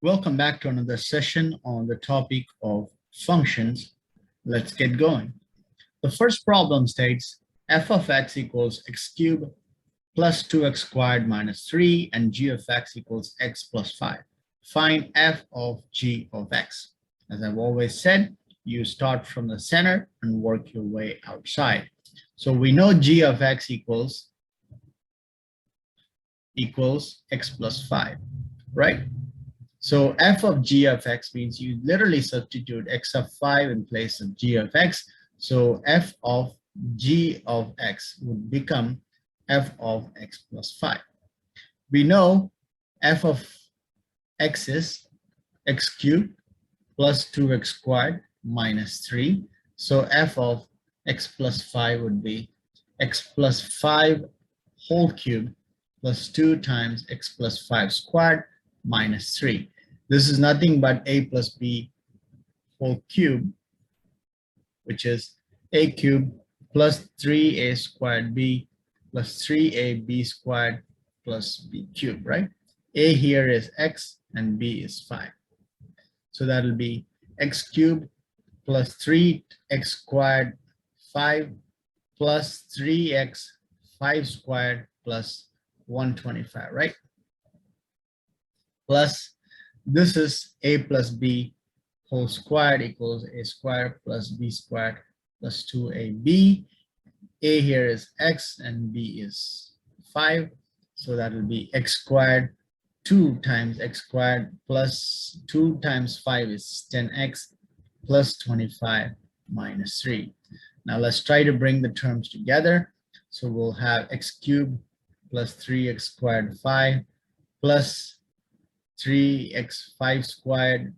Welcome back to another session on the topic of functions. Let's get going. The first problem states f of x equals x cubed plus 2x squared minus 3 and g of x equals x plus 5. Find f of g of x. As I've always said, you start from the center and work your way outside. So we know g of x equals x plus 5, right? So f of g of x means you literally substitute x of 5 in place of g of x. So f of g of x would become f of x plus 5. We know f of x is x cubed plus 2x squared minus 3. So f of x plus 5 would be x plus 5 whole cube plus 2 times x plus 5 squared minus 3. This is nothing but a plus b whole cube, which is a cubed plus 3a squared b plus 3ab squared plus b cubed, right? A here is x and b is 5. So that'll be x cubed plus 3x squared 5 plus 3x 5 squared plus 125, right? Plus this is a plus b whole squared equals a squared plus b squared plus 2ab. A here is x and b is 5. So that will be x squared 2 times x squared plus 2 times 5 is 10x plus 25 minus 3. Now let's try to bring the terms together. So we'll have x cubed plus 3x squared 5 plus 3x5 squared.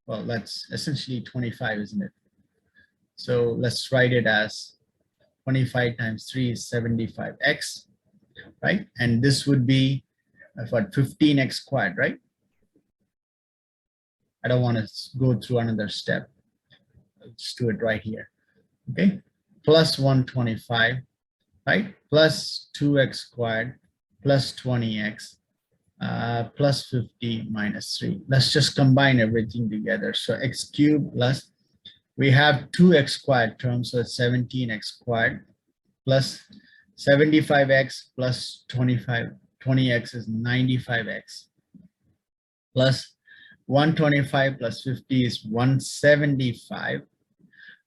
Well, that's essentially 25, isn't it? So let's write it as 25 times 3 is 75x, right? And this would be what, 15x squared, right? I don't want to go through another step. Let's do it right here. Okay, plus 125, right? Plus 2x squared plus 20x plus 50 minus 3. Let's just combine everything together. So x cubed plus, we have 2x squared terms, so it's 17x squared plus 75x plus 20x is 95x plus 125 plus 50 is 175.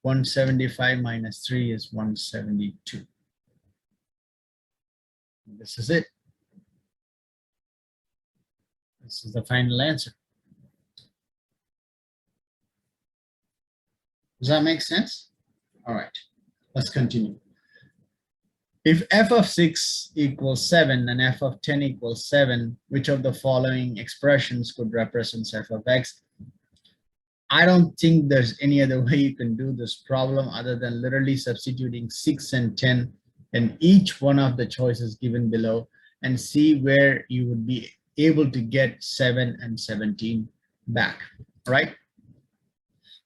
175 minus 3 is 172. This is it. This is the final answer. Does that make sense? All right, let's continue. If f of 6 equals 7 and f of 10 equals 7, which of the following expressions could represent f of x? I don't think there's any other way you can do this problem other than literally substituting 6 and 10 in each one of the choices given below and see where you would be able to get 7 and 17 back, right?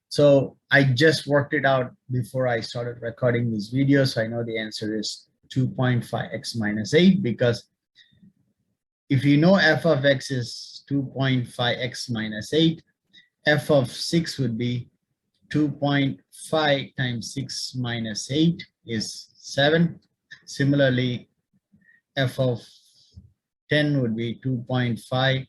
So I just worked it out before I started recording this video. So I know the answer is 2.5x minus 8, because if you know f of x is 2.5x minus 8, f of 6 would be 2.5 times 6 minus 8 is 7. Similarly, f of 10 would be 2.5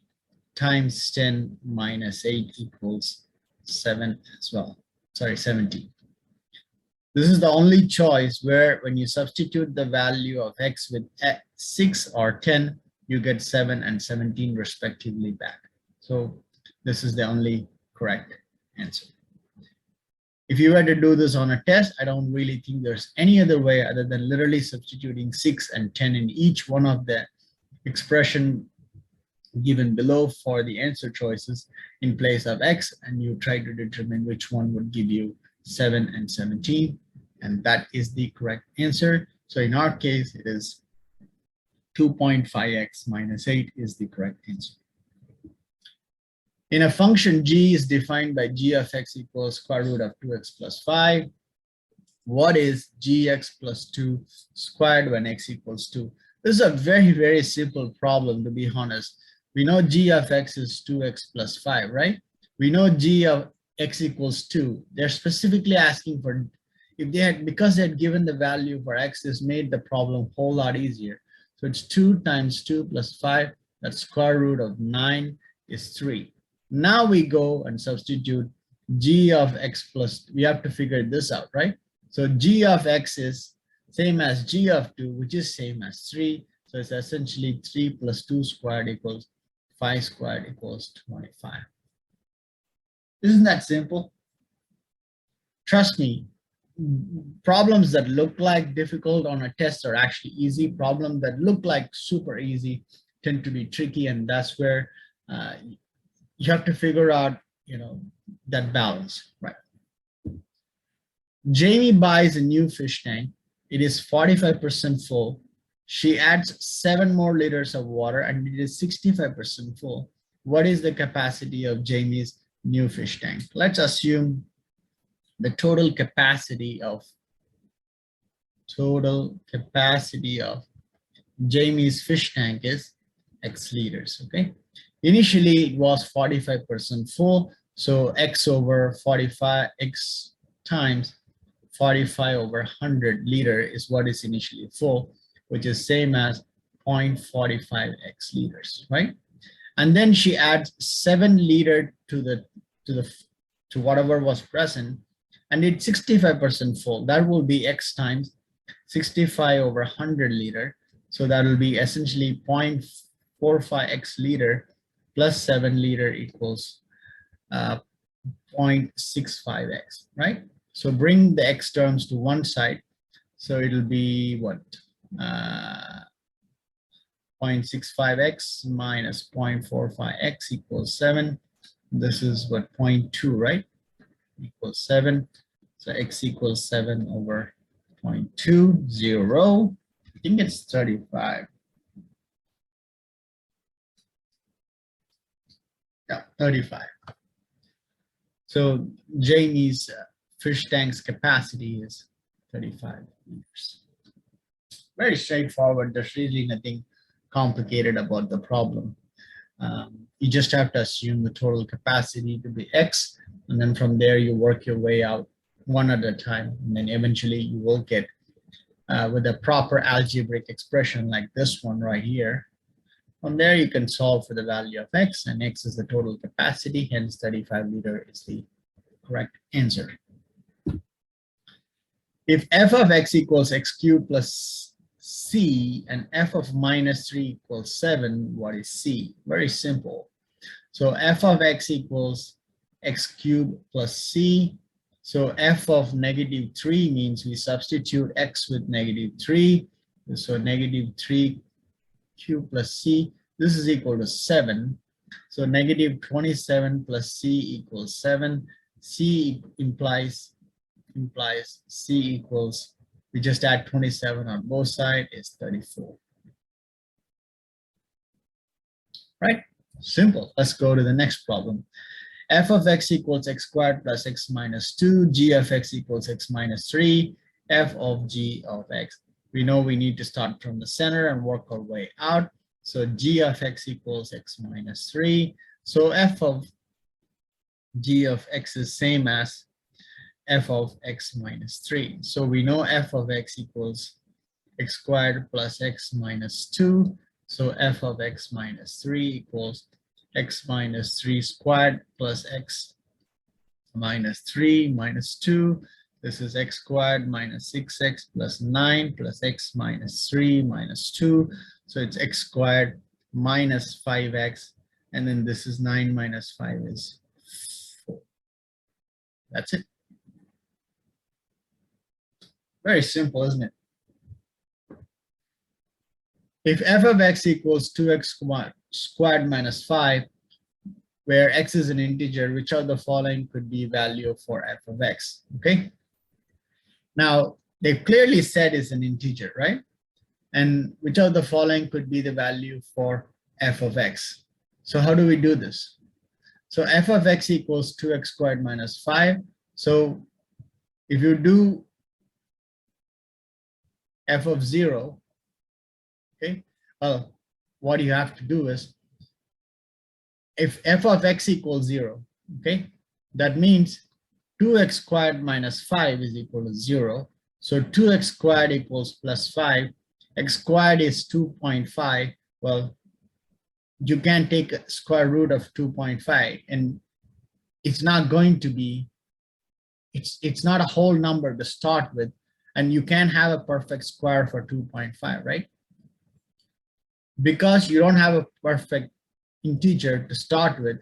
times 10 minus 8 equals 7 as well. Sorry, 17. This is the only choice where when you substitute the value of x with 6 or 10, you get 7 and 17 respectively back. So this is the only correct answer. If you were to do this on a test, I don't really think there's any other way other than literally substituting 6 and 10 in each one of the expression given below for the answer choices in place of x, and you try to determine which one would give you 7 and 17, and that is the correct answer. So in our case, it is 2.5x minus 8 is the correct answer. In a function, g is defined by g of x equals square root of 2x plus 5. What is gx plus 2 squared when x equals 2? This is a very, very simple problem, to be honest. We know g of x is 2x plus 5, right? We know g of x equals 2. They're specifically asking for, if they had, because they had given the value for x, this made the problem a whole lot easier. So it's 2 times 2 plus 5, that's square root of 9 is 3. Now we go and substitute g of x plus, we have to figure this out, right? So g of x is same as g of 2, which is same as 3. So it's essentially 3 plus 2 squared equals 5 squared equals 25. Isn't that simple? Trust me, problems that look like difficult on a test are actually easy. Problems that look like super easy tend to be tricky, and that's where you have to figure out, that balance, right? Jamie buys a new fish tank. It is 45% full. She adds 7 more liters of water and it is 65% full. What is the capacity of Jamie's new fish tank? Let's assume the total capacity of Jamie's fish tank is X liters, okay? Initially, it was 45% full, so X over 45, X times 45 over 100 liter is what is initially full, which is same as 0.45 X liters, right? And then she adds 7 liter to whatever was present, and it's 65% full. That will be X times 65 over 100 liter. So that will be essentially 0.45 X liter plus 7 liter equals 0.65 X, right? So bring the X terms to one side. So it'll be what? 0.65X minus 0.45X equals 7. This is what, 0.2, right? Equals 7. So X equals 7 over 0.20. I think it's 35. Yeah, 35. So Jamie's fish tank's capacity is 35 liters. Very straightforward. There's really nothing complicated about the problem. You just have to assume the total capacity to be X, and then from there you work your way out one at a time, and then eventually you will get with a proper algebraic expression like this one right here. From there you can solve for the value of X, and X is the total capacity, hence 35 liter is the correct answer. If f of x equals x cubed plus c and f of minus 3 equals 7, what is c? Very simple. So f of x equals x cubed plus c. So f of negative 3 means we substitute x with negative 3. So negative 3 cubed plus c. This is equal to 7. So negative 27 plus c equals 7. C implies c equals, we just add 27 on both sides, is 34. Right? Simple. Let's go to the next problem. F of x equals x squared plus x minus 2, g of x equals x minus 3, f of g of x. We know we need to start from the center and work our way out. So g of x equals x minus 3. So f of g of x is same as f of x minus 3. So we know f of x equals x squared plus x minus 2. So f of x minus 3 equals x minus 3 squared plus x minus 3 minus 2. This is x squared minus 6x plus 9 plus x minus 3 minus 2. So it's x squared minus 5x. And then this is 9 minus 5 is 4. That's it. Very simple, isn't it? If f of x equals 2x squared minus 5, where x is an integer, which of the following could be value for f of x? Okay. Now, they've clearly said it's an integer, right? And which of the following could be the value for f of x? So how do we do this? So f of x equals 2x squared minus 5. So if you do f of 0, okay, well, what you have to do is if f of x equals 0, okay, that means 2x squared minus 5 is equal to 0. So 2x squared equals plus 5. X squared is 2.5. Well, you can take a square root of 2.5, and it's not going to be, it's not a whole number to start with, and you can have a perfect square for 2.5, right? Because you don't have a perfect integer to start with,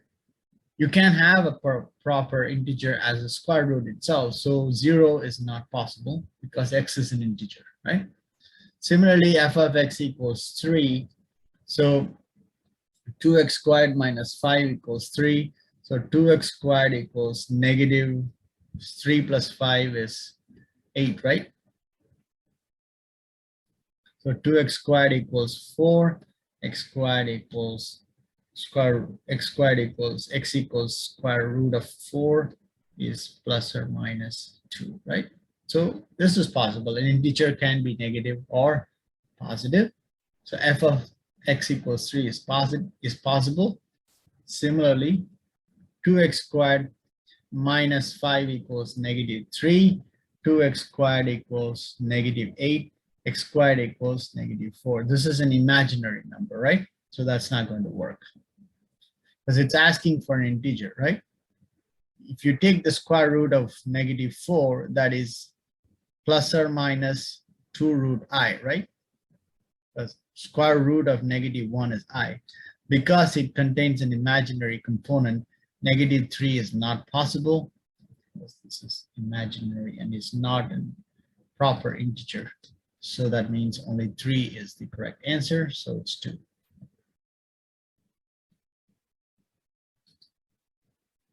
you can't have a proper integer as a square root itself. So 0 is not possible because x is an integer, right? Similarly, f of x equals 3. So 2x squared minus 5 equals 3. So 2x squared equals negative 3 plus 5 is 8, right? So 2x squared equals 4. X squared equals x equals square root of 4 is plus or minus 2, right? So this is possible. An integer can be negative or positive. So f of x equals 3 is possible. Similarly, 2x squared minus 5 equals negative 3. 2x squared equals negative 8. X squared equals negative 4. This is an imaginary number, right? So that's not going to work because it's asking for an integer, right? If you take the square root of negative 4, that is plus or minus 2 root I, right? The square root of negative 1 is I. Because it contains an imaginary component, negative 3 is not possible because this is imaginary and is not a proper integer. So that means only 3 is the correct answer. So it's 2.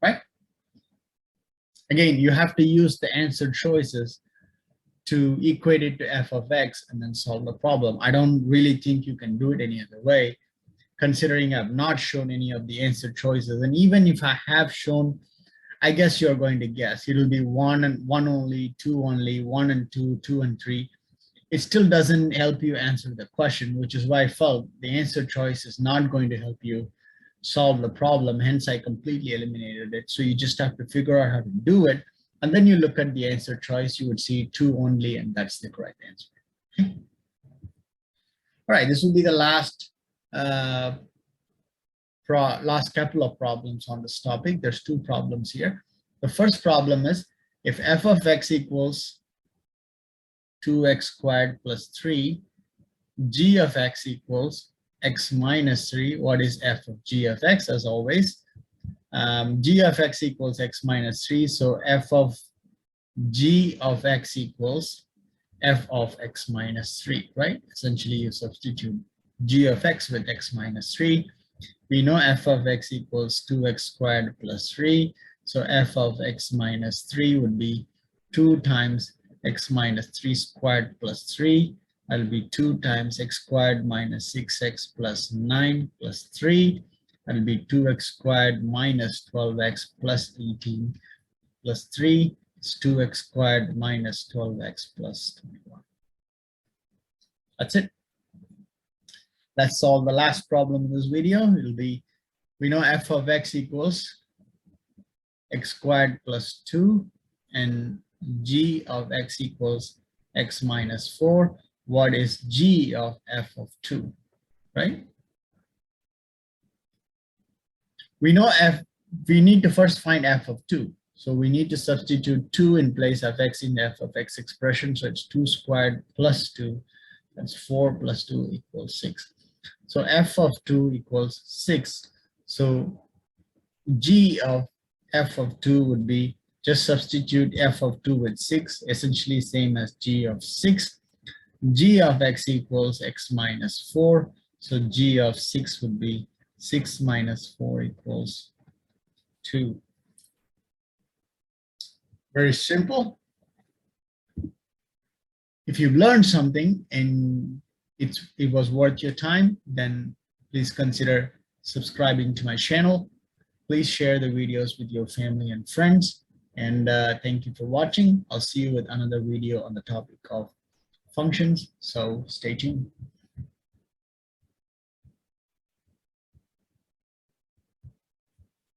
Right? Again, you have to use the answer choices to equate it to f of x and then solve the problem. I don't really think you can do it any other way, considering I've not shown any of the answer choices. And even if I have shown, I guess you're going to guess. It'll be 1 and 1 only, 2 only, 1 and 2, 2 and 3. It still doesn't help you answer the question, which is why I felt the answer choice is not going to help you solve the problem. Hence, I completely eliminated it. So you just have to figure out how to do it. And then you look at the answer choice, you would see 2 only, and that's the correct answer. Okay. All right, this will be the last couple of problems on this topic. There's 2 problems here. The first problem is if f of x equals 2x squared plus 3, g of x equals x minus 3. What is f of g of x? As always, g of x equals x minus 3. So f of g of x equals f of x minus 3, right? Essentially, you substitute g of x with x minus 3. We know f of x equals 2x squared plus 3. So f of x minus 3 would be 2 times x minus 3 squared plus 3. That'll be 2 times x squared minus 6x plus 9 plus 3. That'll be 2x squared minus 12x plus 18 plus 3. It's 2x squared minus 12x plus 21. That's it. Let's solve the last problem in this video. It'll be, we know f of x equals x squared plus 2 and g of x equals x minus 4. What is g of f of 2, right? We know we need to first find f of 2. So we need to substitute 2 in place of x in the f of x expression. So it's 2 squared plus 2. That's 4 plus 2 equals 6. So f of 2 equals 6. So g of f of 2 would be, just substitute f of 2 with 6, essentially same as g of 6. G of x equals x minus 4. So g of 6 would be 6 minus 4 equals 2. Very simple. If you've learned something and it was worth your time, then please consider subscribing to my channel. Please share the videos with your family and friends. And thank you for watching. I'll see you with another video on the topic of functions. So stay tuned.